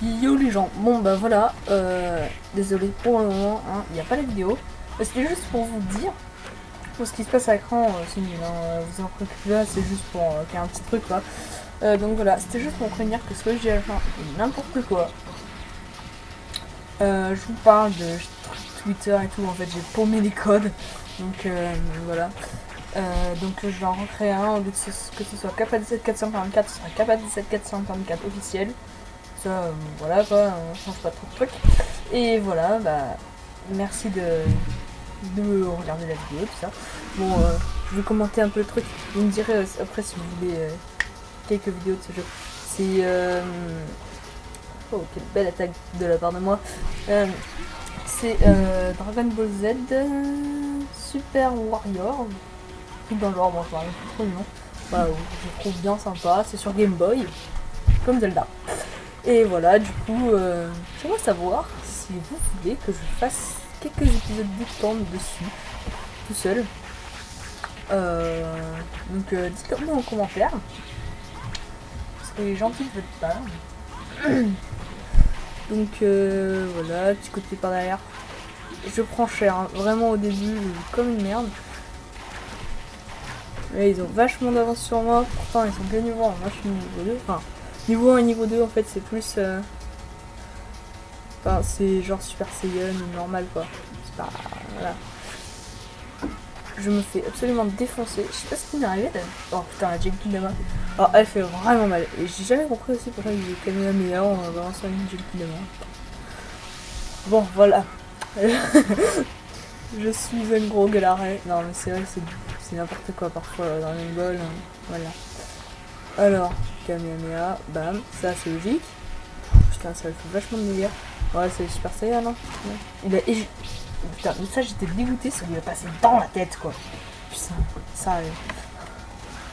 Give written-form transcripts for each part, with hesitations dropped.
Yo les gens, bon bah voilà, désolé pour le moment, hein, il n'y a pas la vidéo. C'était juste pour vous dire, pour ce qui se passe à l'écran, c'est nul, hein, vous en préoccupez pas, c'est juste pour qu'il y ait un petit truc quoi. Donc voilà, c'était juste pour prévenir que ce que je dis à la fin est n'importe quoi. Je vous parle de Twitter et tout, en fait j'ai paumé les codes, donc voilà. Donc je vais en recréer un, au lieu de que ce soit Kappa17444, ce sera Kappa17444 officiel. Ça, voilà quoi, on change pas trop de trucs. Et voilà, bah, merci de regarder la vidéo, tout ça. Bon, je vais commenter un peu le truc. Vous me direz après si vous voulez quelques vidéos de ce jeu. C'est. Oh, quelle belle attaque de la part de moi. C'est Dragon Ball Z Super Warrior. Tout dans le genre, bon, je m'arrive plus trop le nom. Voilà, je trouve bien sympa. C'est sur Game Boy, comme Zelda. Et voilà, du coup, j'aimerais savoir si vous voulez que je fasse quelques épisodes bootcamp dessus, tout seul. Donc dites-le moi en commentaire, parce que les gens qui ne veulent pas. Donc voilà, petit côté par derrière. Je prends cher, hein. Vraiment au début, comme une merde. Mais ils ont vachement d'avance sur moi, pourtant ils sont que niveau 1, moi je suis niveau 2. Enfin, niveau 1 et niveau 2 en fait c'est plus... Enfin, c'est genre Super Saiyan normal quoi. C'est pas. Voilà. Je me fais absolument défoncer. Je sais pas ce qui m'est arrivé. Oh putain, la Genkidama. Oh, elle fait vraiment mal. Et j'ai jamais compris aussi pourquoi il est Kamehameha en balançant une Genkidama. Bon, voilà. Je suis un gros galaré. Non, mais c'est vrai que c'est n'importe quoi parfois dans les Ball. Voilà. Alors, Kamehameha, bam. Ça, c'est logique. Putain, ça fait vachement de dégâts. Ouais, c'est Super Saiyan, non? Ouais. Il a... Putain, mais ça, j'étais dégoûté, ça lui a passé dans la tête, quoi. Putain, ça arrive.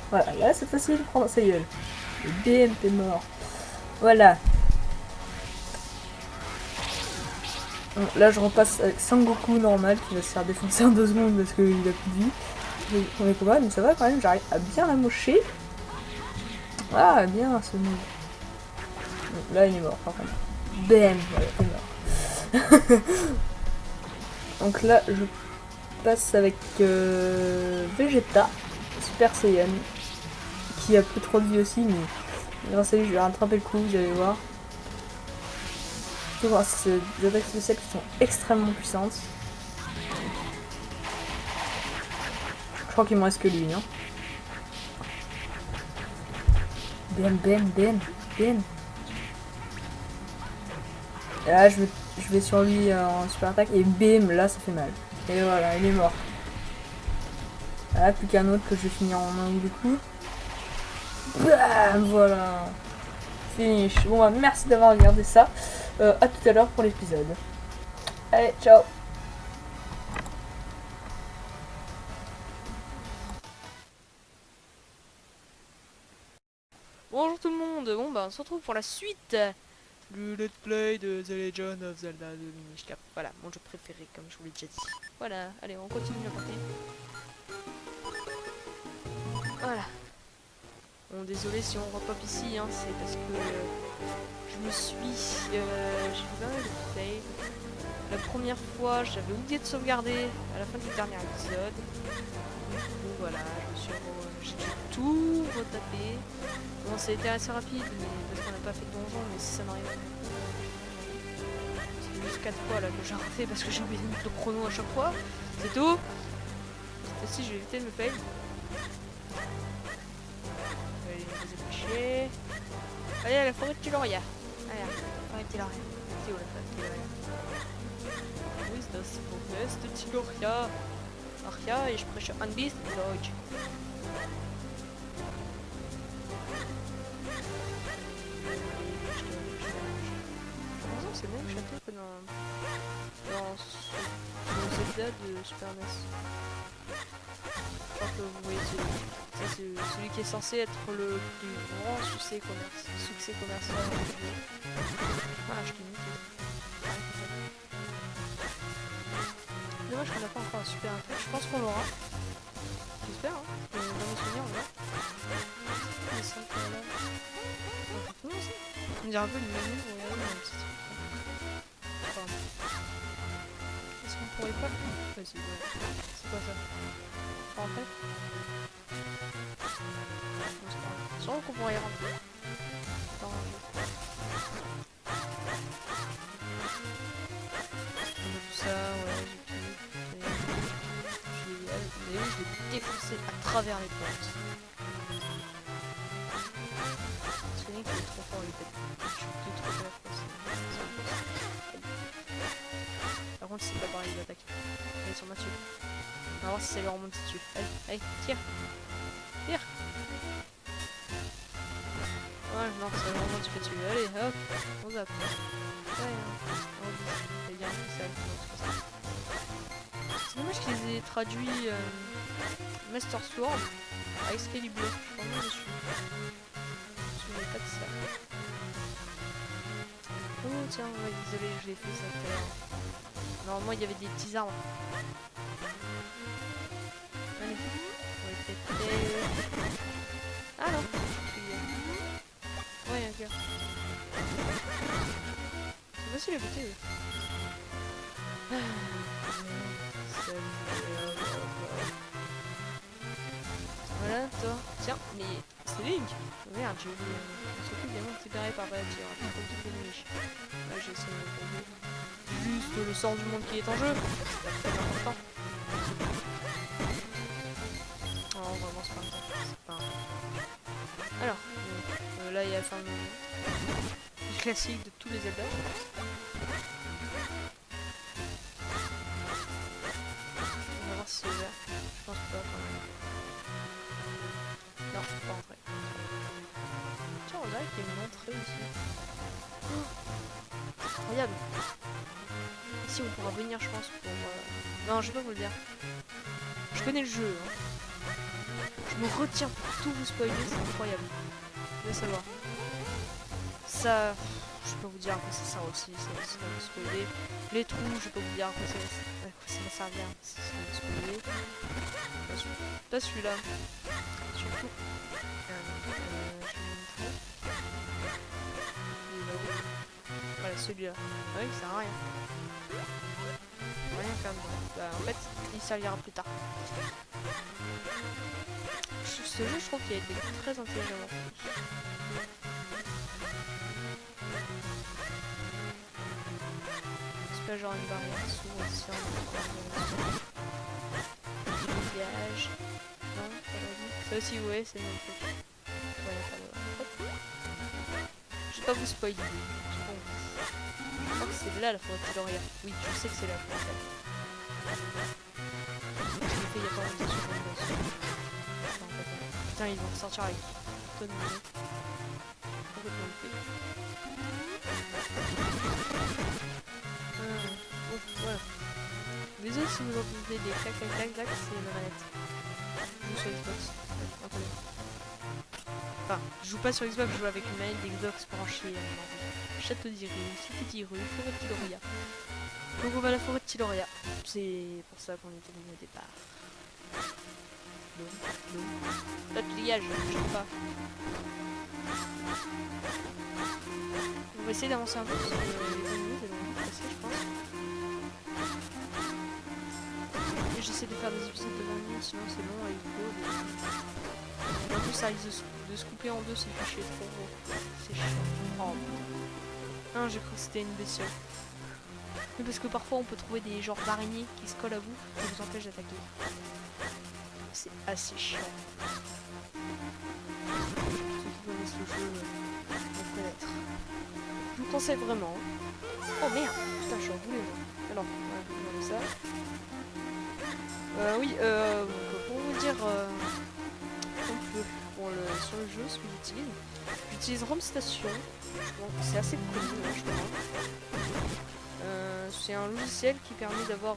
Voilà, là, c'est facile de prendre sa gueule. Et BM, t'es mort. Voilà. Bon, là, je repasse avec Sangoku normal, qui va se faire défoncer en 2 secondes parce qu'il a plus de vie. Premier combat, mais ça va quand même, j'arrive à bien la mocher. Ah, bien, ce move. Là, il est mort, par contre. BM, voilà, t'es mort. Donc là, je passe avec Vegeta, Super Saiyan, qui a peu trop de vie aussi, mais grâce à lui, je vais rattraper le coup, vous allez voir. Surtout grâce à ces attaques spéciales qui sont extrêmement puissantes. Je crois qu'il me reste que lui, hein. BM, BM, BM, BM. Et là, je vais sur lui en super attaque, et BM, là, ça fait mal. Et voilà, il est mort. Là, plus qu'un autre que je vais finir en un ou deux coups. Bam, voilà. Finish. Bon, bah, merci d'avoir regardé ça. À tout à l'heure pour l'épisode. Allez, ciao. Bonjour tout le monde, bon bah on se retrouve pour la suite du Let's Play de The Legend of Zelda de Minish Cap. Voilà, mon jeu préféré comme je vous l'ai déjà dit. Voilà, allez on continue la partie. Voilà. Bon désolé si on repop ici, hein, c'est parce que je me suis... j'ai fait pas mal de fail. La première fois j'avais oublié de sauvegarder à la fin du dernier épisode. Du coup voilà, j'ai dû tout retaper. Bon, ça a été assez rapide, mais parce qu'on n'a pas fait de donjon, mais si ça m'arrive. C'est juste 4 fois là que j'ai refait parce que j'ai oublié de mettre le chrono à chaque fois. C'est tout. Cette fois-ci, je vais éviter de me fail. Allez, ne vous épêchez. Allez, à la forêt de Tiloria. Allez, la forêt de Tiloria. C'est où la forêt de Tiloria? Où ist das Forest de Tiloria? Ach ja, ich spreche ein bisschen Deutsch. C'est le même château que dans ce Zelda de Super NES. Je crois que vous voyez c'est celui qui est censé être le plus grand succès commercial du jeu. Ah, je t'ai niqué. Dommage qu'on n'a pas encore un Super Nintendo. Je pense qu'on l'aura. J'espère, hein. Dans mes souvenirs, on l'a. Mais ça, on l'a. On dirait un peu une maison, regardez, un petit truc. Enfin, est-ce qu'on pourrait pas... Vas-y, ouais. C'est quoi ça? Pas rentrer? Non, c'est pas grave. Sûrement qu'on pourrait y rentrer. Pas ranger. On a tout ça, ouais, j'ai tout. Je l'ai défoncé à travers les portes. Parce que Nick il est trop fort, il pète. Je suis plus trop fort, par contre, c'est pas pareil, il attaque. Allez, sur moi dessus. On va voir si ça lui remonte dessus. Allez, allez, tire. Tire. Ouais, non, ça lui remonte dessus. Allez, hop, on zappe. Ouais, on dit. C'est bien, c'est ça. C'est dommage qu'ils aient traduit Master Sword à Excalibur. Je suis vraiment déçu. Je me souvenais pas de ça. Oh tiens, ouais, désolé, je l'ai fait ça tout à l'heure. Normalement, il y avait des petits arbres. Allez, on va peut-être... Ah non, ouais, un cœur. C'est facile à buter. Voilà, toi. Tiens, mais c'est Link. Merde, j'ai oublié. On s'occupe des mondes récupérés par Valkyrie. Là, j'ai essayé de tomber. Juste le sort du monde qui est en jeu. C'est très important. Oh, vraiment, c'est pas important. C'est pas important. Alors, là, il y a la fin classique de tous les Zelda. On va voir si c'est ouvert. Je pense pas quand même. Non, pas entré. Tiens, on dirait qu'il y a une entrée ici. Oh, incroyable. Ici, on pourra venir, je pense, pour... Non, je vais pas vous le dire. Je connais le jeu. Hein. Je me retiens pour tout vous spoiler, c'est incroyable. Vous allez savoir. Ça... Je peux vous dire à quoi ça sert aussi, ça va vous spoiler. Les trous, je peux vous dire à quoi ça va servir, ça va vous spoiler. Pas celui-là. Surtout. Je vais vous montrer. Il est là-haut. Voilà, celui-là. Ah oui, ça sert à rien. Rien faire dedans. Bah, en fait, il servira plus tard. Ce jeu, je trouve qu'il a été très intelligent. C'est pas genre une barrière s'ouvre ici en dégage. Non, pas la vie. Ça aussi, ouais, c'est le même truc. Ouais, je vais pas vous spoiler. Je crois que c'est là la forêt de Tiloria. Oui, je sais que c'est la forêt de je l'ai fait il y a pas longtemps sur le putain, ils vont ressortir avec tonne de minutes. Complètement loupé. Bon, voilà. Désolé si vous entendez des clac clac clac clac, c'est la manette. Je joue sur Xbox. Attendez. Enfin, je joue pas sur Xbox, je joue avec une manette d'Xbox branchée à mon Château d'Irue, Petit Rue, forêt de Tiloria. Donc on va à la forêt de Tiloria. C'est pour ça qu'on était venu au départ. Là tu dégages, je sais pas. On va essayer d'avancer un peu sur les ennemis, c'est donc passer je pense. Et j'essaie de faire des épisodes de 20 minutes, sinon c'est long avec le en plus ça risque de se couper en deux si le fichier est trop gros. C'est chiant. Oh. Non, j'ai cru que c'était une bestiole. Mais parce que parfois on peut trouver des genres d'araignées qui se collent à vous et vous empêchent d'attaquer. C'est assez chiant. Ceux qui connaissent le jeu vont connaître. Je vous conseille vraiment. Oh merde, putain, je suis enroulé. Alors, on va ça. Oui, pour vous dire, sur le jeu, ce que j'utilise ROM Station. Bon, c'est assez connu, je crois. C'est un logiciel qui permet d'avoir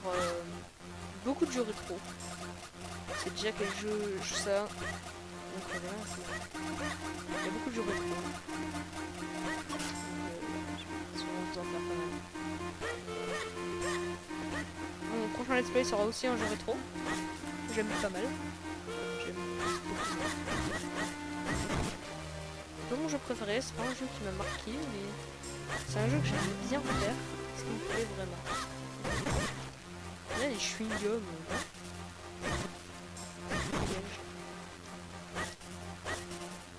beaucoup de jeux rétro. C'est déjà quel jeu ça. Donc voilà, il y a beaucoup de jeux rétro. Mon prochain let's play sera aussi un jeu rétro. J'aime pas mal. J'aime beaucoup. Bon, je préféré, c'est pas un jeu qui m'a marqué, mais c'est un jeu que j'aime bien faire, parce qu'il me plaît vraiment. Il y a les chewing-gums,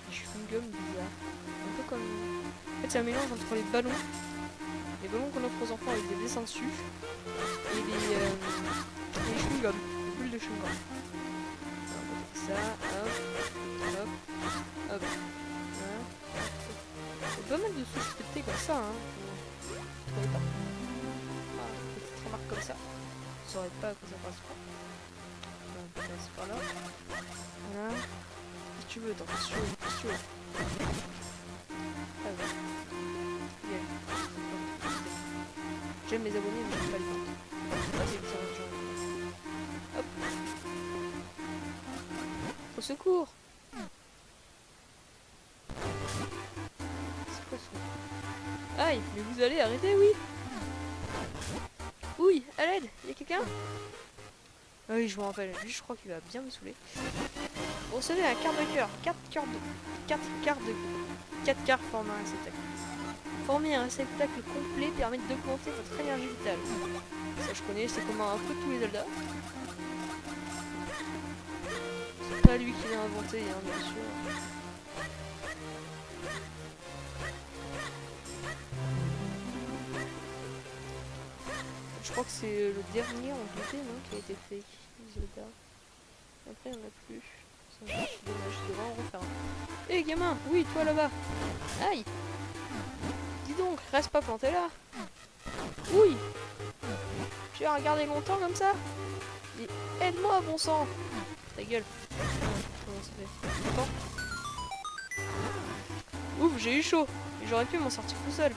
des chewing-gums bizarres. Un peu comme... En fait, c'est un mélange entre les ballons qu'on offre aux enfants avec des dessins dessus, et les chewing-gums, les bulles de chewing-gum. Ça, hop, hop, hop. Voilà. Il y a pas mal de souches pétées comme ça, hein. Vous trouvez pas? Ah, une petite remarque comme ça. Vous saurez pas à quoi ça correspond. On passe par là. Voilà. Qu'est-ce que tu veux, qu'est-ce que tu veux? Ah ouais. Yeah. J'aime les abonnés, mais j'aime pas les ventes. Ah, c'est bizarre, genre. Hop. Au secours! C'est quoi ça? Aïe, mais vous allez arrêter, oui! Oui, à l'aide! Y'a quelqu'un? Ah oui, je me rappelle, lui je crois qu'il va bien me saouler. Vous recevez un quart de cœur, 4 quarts forment un réceptacle. Former un réceptacle complet permet d'augmenter votre énergie vitale. Ça je connais, c'est commun un peu tous les soldats. C'est pas lui qui l'a inventé, hein, bien sûr. Je crois que c'est le dernier en beauté, non, qui a été fait. Zelda. Après, il n'y en a plus. C'est dommage, je devrais en refaire un. Hé, gamin! Oui, toi là-bas! Aïe! Dis donc, reste pas planté là! Oui! Tu as regardé longtemps comme ça? Mais aide-moi, bon sang! Ta gueule! Comment ça fait? Attends. Ouf, j'ai eu chaud! Et j'aurais pu m'en sortir tout seul.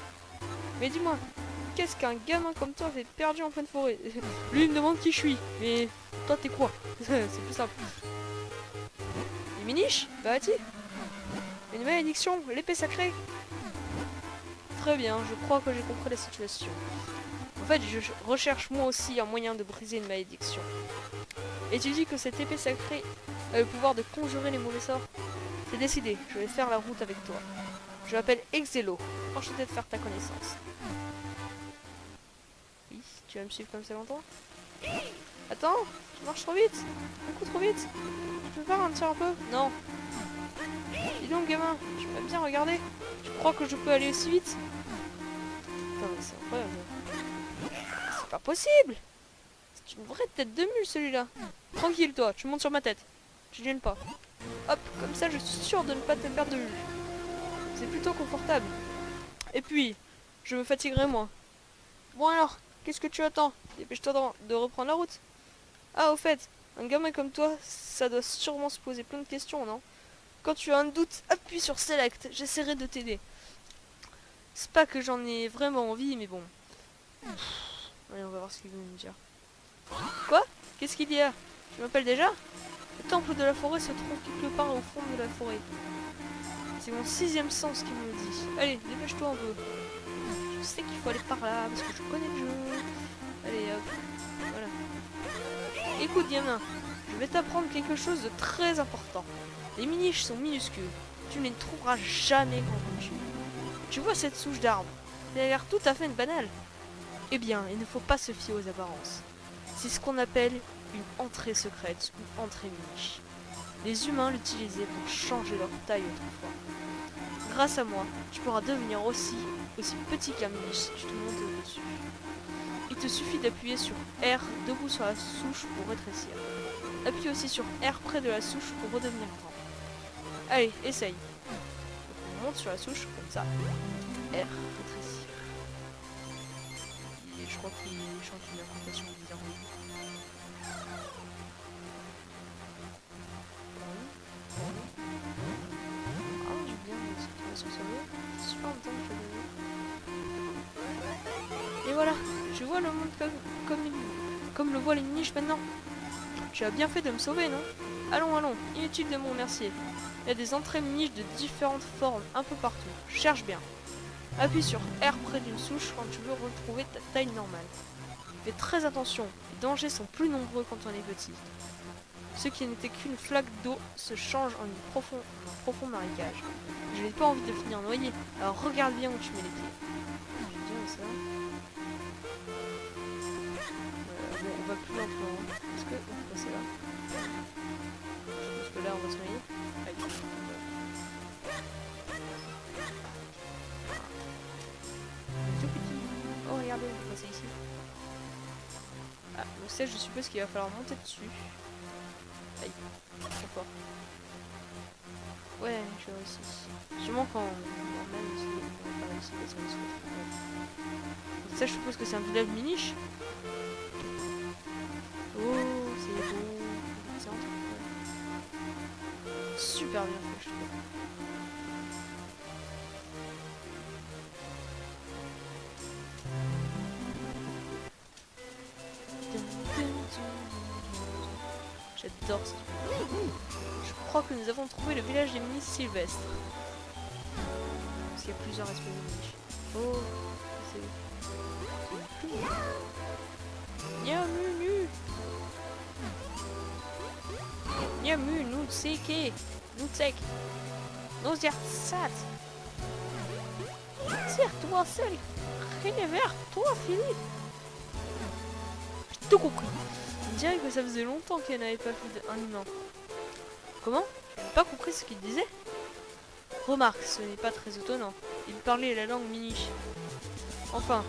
Mais dis-moi, qu'est-ce qu'un gamin comme toi fait perdu en pleine forêt? Lui il me demande qui je suis, mais toi t'es quoi? C'est plus simple. Les miniches? Bah tu? Une malédiction, l'épée sacrée? Très bien, je crois que j'ai compris la situation. En fait, je recherche moi aussi un moyen de briser une malédiction. Et tu dis que cette épée sacrée a le pouvoir de conjurer les mauvais sorts? C'est décidé, je vais faire la route avec toi. Je m'appelle Exelo, enchanté de faire ta connaissance. Oui, tu vas me suivre comme ça longtemps? Attends, tu marches trop vite, beaucoup trop vite. Tu peux pas ralentir un peu? Non. Dis donc gamin, tu peux bien regarder. Tu crois que je peux aller aussi vite? Putain, mais c'est incroyable. C'est pas possible. C'est une vraie tête de mule celui-là. Tranquille toi, tu montes sur ma tête. Tu gênes pas. Hop, comme ça je suis sûr de ne pas te perdre de vue. C'est plutôt confortable. Et puis, je me fatiguerai moins. Bon alors, qu'est-ce que tu attends? Dépêche-toi de reprendre la route. Ah, au fait, un gamin comme toi, ça doit sûrement se poser plein de questions, non? Quand tu as un doute, appuie sur Select, j'essaierai de t'aider. C'est pas que j'en ai vraiment envie, mais bon. Allez, on va voir ce qu'il veut me dire. Quoi? Qu'est-ce qu'il y a? Tu m'appelles déjà? Le temple de la forêt se trouve quelque part au fond de la forêt. C'est mon 6e sens qui me le dit. Allez, dépêche-toi un peu. Je sais qu'il faut aller par là, parce que je connais le jeu. Allez, hop. Voilà. Écoute, gamin, je vais t'apprendre quelque chose de très important. Les miniches sont minuscules. Tu ne les trouveras jamais quand tu... Tu vois cette souche d'arbre? Elle a l'air tout à fait banale. Eh bien, il ne faut pas se fier aux apparences. C'est ce qu'on appelle une entrée secrète ou entrée miniche. Les humains l'utilisaient pour changer leur taille autrefois. Grâce à moi, tu pourras devenir aussi petit qu'un miniche si tu te montes au-dessus. Il te suffit d'appuyer sur R debout sur la souche pour rétrécir. Appuie aussi sur R près de la souche pour redevenir grand. Allez, essaye. Donc on monte sur la souche comme ça. R, rétrécir. Et je crois qu'il chante une incantation bizarre. Ah, j'ai bien cette sur le. Super longtemps que je l'ai vu. Et voilà, je vois le monde comme le voient les miniches maintenant. Tu as bien fait de me sauver, non? Allons, allons, inutile de me remercier. Il y a des entrées miniches de différentes formes un peu partout. Cherche bien. Appuie sur R près d'une souche quand tu veux retrouver ta taille normale. Fais très attention, les dangers sont plus nombreux quand on est petit. Ce qui n'était qu'une flaque d'eau se change en un profond marécage. Je n'ai pas envie de finir noyé. Alors regarde bien où tu mets les pieds. J'ai bien ça. Bon, on va plus lentement. Est-ce que on peut passer là? Je pense que là, on va se noyer. Aïe. On est tout petit. Oh, regardez, on peut passer ici. Ah, le siège, je suppose qu'il va falloir monter dessus. Aïe, trop fort. Ouais, je réussis. Sûrement quand on même si on n'a pas réussi parce qu'on se fait. Ça, je suppose que c'est un village miniche. Oh, c'est beau. C'est un truc. Super bien fait, je trouve. J'adore ça. Je crois que nous avons trouvé le village des Minis Sylvestres. Parce qu'il y a plusieurs espèces de niches. Oh, c'est... Niamu, Niamu, nous tseke, nous tsek, nous sat. Tire-toi seul, rien vers toi, Philippe. J'ai tout compris. On dirait que ça faisait longtemps qu'elle n'avait pas fait un humain. Comment? Je n'ai pas compris ce qu'il disait. Remarque, ce n'est pas très étonnant. Il parlait la langue miniche. Enfin,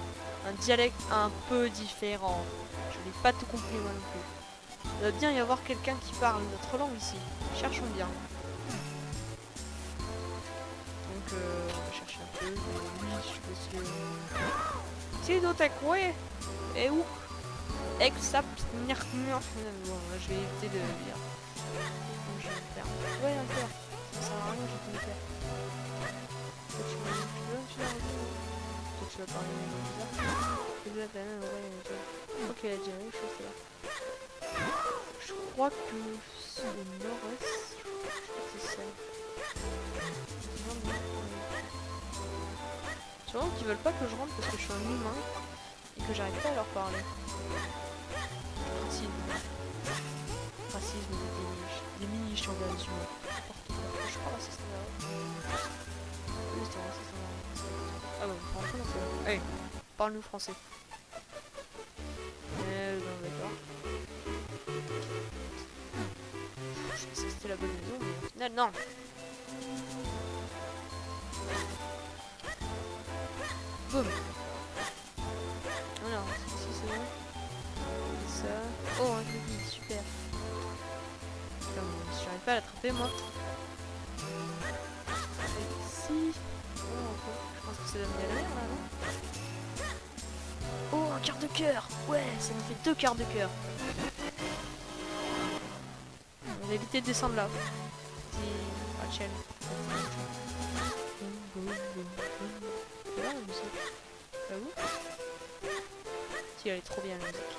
un dialecte un peu différent. Je n'ai pas tout compris moi non plus. Il doit bien y avoir quelqu'un qui parle notre langue ici. Cherchons bien. Donc, on va chercher un peu. Oui, je pense que... C'est d'autres quoi? Et où? Exap... Bon, je vais éviter de lire. Donc, je vais le faire. Ouais, un cœur. Ça sert à rien, j'ai tout le faire. Toi, tu vas parler de bizarre. Ok, elle a dit la même chose là. Je crois que c'est au nord-est. Je crois que c'est ça. Sûrement qu'ils veulent pas que je rentre parce que je suis un humain et que j'arrive pas à leur parler. Racisme des miniches envers les humains. Je crois raciste envers eux. Oui, c'est raciste envers eux. Ah bon, franchement, c'est... Allez, parle-nous français. Non, d'accord. Je pensais que c'était la bonne maison, mais... Non, non. Boum. Alors, ici c'est bon. Ça... Oh, un joli, super. Putain, mais j'arrive pas à l'attraper, moi. Ici... Oh, je pense que ça doit venir à la mer, là, non? Oh, un quart de cœur. Ouais, ça me fait 2 quarts de cœur. On va éviter de descendre là. Petit Rachel. C'est là la musique. Là où? Si, elle est trop bien la musique.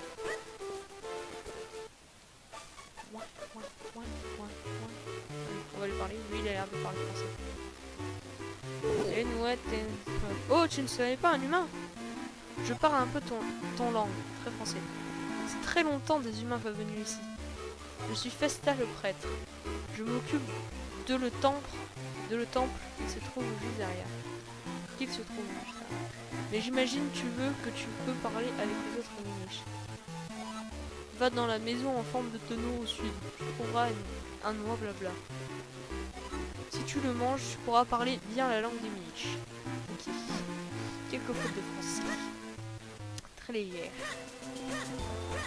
On va lui parler. Lui, il a l'air de parler français. Oh, tu ne savais pas un humain? Je parle un peu ton langue, très français. C'est très longtemps des humains pas venus ici. Je suis Festa le prêtre. Je m'occupe de le temple qui se trouve juste derrière. Mais j'imagine tu veux que tu peux parler avec les autres miniches. Va dans la maison en forme de tonneau au sud. Tu trouveras un noix blabla. Si tu le manges, tu pourras parler bien la langue des miniches. Ok. Quelques fautes de français. Très légère.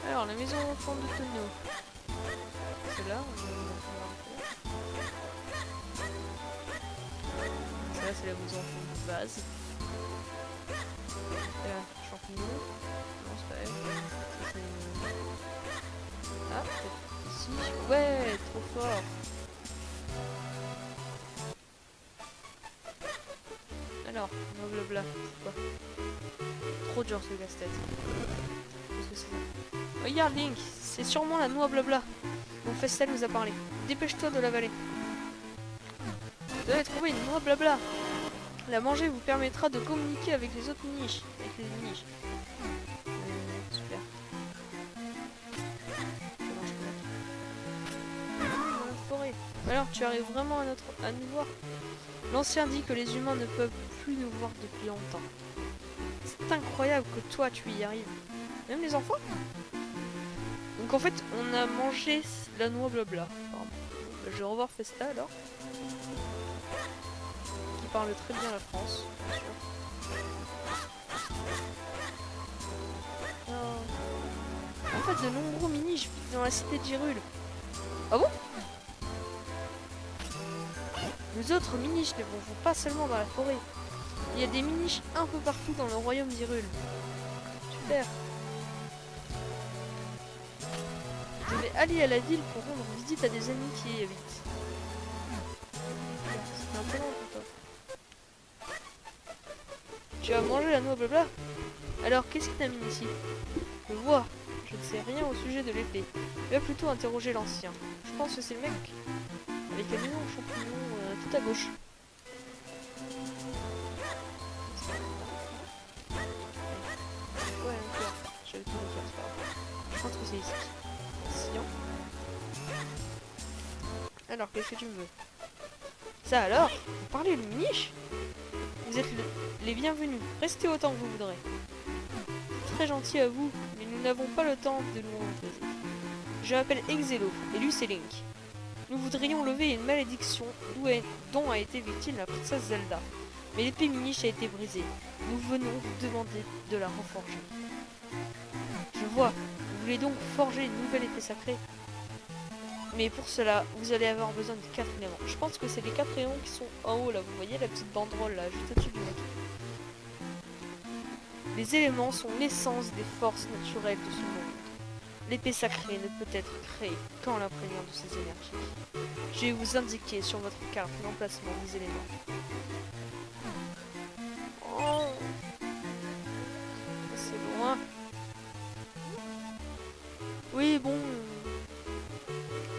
Alors, la maison en forme de tonneau. C'est là, là, c'est la maison en forme de vase. Et là, champignon. Non, c'est pas elle. Ça, c'est... Ah, peut-être ici. Ouais, trop fort. Alors, blablabla. Pourquoi? Trop dur ce casse-tête. Qu'est-ce que c'est? Regarde Link, c'est sûrement la noix blabla. Mon Festal nous a parlé. Dépêche-toi de l'avaler. Vous avez trouvé une noix blabla. La manger vous permettra de communiquer avec les autres miniches. Avec les miniches. Super. Dans la forêt. Alors, tu arrives vraiment à nous voir? L'ancien dit que les humains ne peuvent plus nous voir depuis longtemps. C'est incroyable que toi tu y arrives. Même les enfants. Donc en fait, on a mangé la noix blabla. Pardon. Je vais revoir Festa alors. Qui parle très bien la France, bien sûr. En fait, de nombreux miniches vivent dans la cité de Gyrule. Ah bon? Nous autres miniches ne vont pas seulement dans la forêt. Il y a des miniches un peu partout dans le royaume d'Hyrule. Super. Je vais aller à la ville pour rendre visite à des amis qui y habitent. C'est un peu long pour toi. Tu as mangé la noix blabla? Alors, qu'est-ce qui t'amène ici? Je vois. Je ne sais rien au sujet de l'épée. Tu vas plutôt interroger l'ancien. Je pense que c'est le mec avec un énorme champignon tout à gauche. Ouais, ok. J'avais tout le faire, c'est pas grave. Je pense que c'est ici. Sillon. Alors, qu'est-ce que tu me veux? Ça alors? Vous parlez le miniche? Vous êtes les bienvenus. Restez autant que vous voudrez. Très gentil à vous, mais nous n'avons pas le temps de nous reposer. Je m'appelle Exelo, et lui c'est Link. Nous voudrions lever une malédiction dont a été victime la princesse Zelda. Mais l'épée miniche a été brisée. Nous venons vous demander de la reforger. Je vois, vous voulez donc forger une nouvelle épée sacrée? Mais pour cela, vous allez avoir besoin de 4 éléments. Je pense que c'est les 4 éléments qui sont en haut là, vous voyez la petite banderole là, juste au-dessus du mec. Les éléments sont l'essence des forces naturelles de ce monde. L'épée sacrée ne peut être créée qu'en l'imprégnant de ces énergies. Je vais vous indiquer sur votre carte l'emplacement des éléments. Oh, c'est loin. Oui, bon.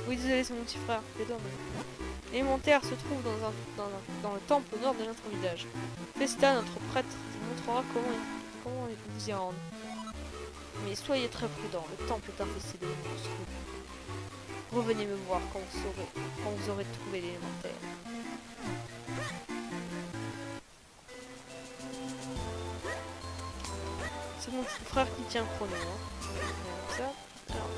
Oui, désolé, c'est mon petit frère. C'est dommage. L'élémentaire se trouve dans le temple au nord de notre village. Festa, notre prêtre, vous montrera comment vous y rendre. Mais soyez très prudents, le temple est infesté de monstres. Revenez me voir quand vous aurez trouvé l'élémentaire. C'est mon petit frère qui tient le chrono. Hein. Comme ça. Alors.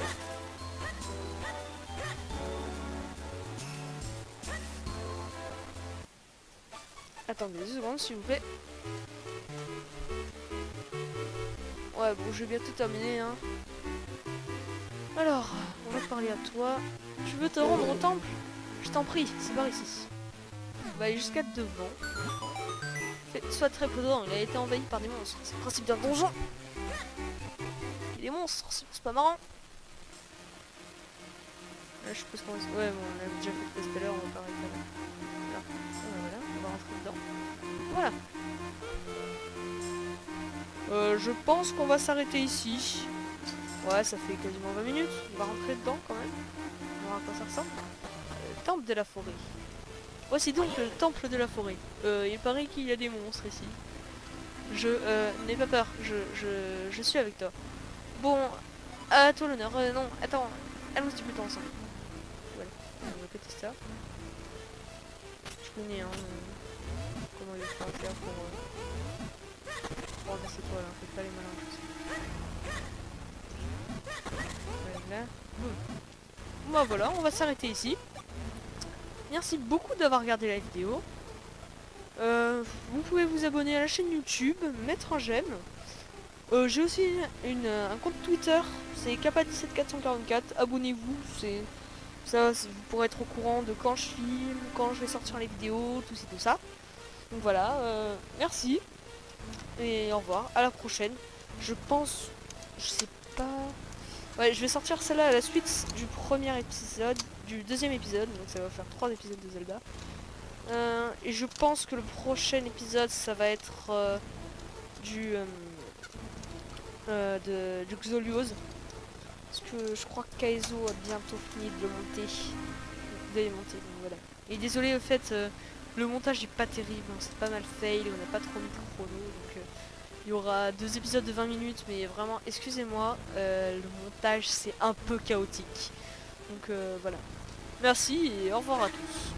Attendez 2 secondes s'il vous plaît. Ouais bon, je vais bientôt terminer hein. Alors, on va parler à toi. Tu veux te rendre au temple? Je t'en prie, c'est par ici. On va aller jusqu'à devant. Sois très prudent, il a été envahi par des monstres. C'est le principe d'un donjon. Il y a des monstres, c'est pas marrant. Là, je suppose qu'on va... Ouais, bon, on a déjà fait le test tout à l'heure, on va pas arrêter là. Voilà, on va rentrer dedans. Voilà. Je pense qu'on va s'arrêter ici. Ouais, ça fait quasiment 20 minutes. On va rentrer dedans quand même. On va voir à quoi ça ressemble. Temple de la forêt. Voici donc le temple de la forêt. Il paraît qu'il y a des monstres ici. N'aie pas peur, je suis avec toi. Bon, à toi l'honneur. Non, attends, allons-y plutôt ensemble. Voilà, on va péter ça. Je connais hein, comment il faut faire pour ramasser toi là, faites pas les malins, je sais. Voilà. Bon, voilà, on va s'arrêter ici. Merci beaucoup d'avoir regardé la vidéo. Vous pouvez vous abonner à la chaîne YouTube, mettre un j'aime. J'ai aussi un compte Twitter, c'est Kappa17444. Abonnez-vous, vous pourrez être au courant de quand je filme, quand je vais sortir les vidéos, tout ça. Donc voilà, merci et au revoir, à la prochaine. Je pense, je sais pas. Ouais, je vais sortir celle-là à la suite du premier épisode, du deuxième épisode, donc ça va faire 3 épisodes de Zelda. Et je pense que le prochain épisode, ça va être du Xolios. Parce que je crois que Kaizo a bientôt fini de le monter. De les monter, donc voilà. Et désolé, au fait, le montage est pas terrible, hein, c'est pas mal fail, on n'a pas trop mis de chrono, donc il y aura 2 épisodes de 20 minutes, mais vraiment, excusez-moi, le montage c'est un peu chaotique. Donc voilà. Merci et au revoir à tous.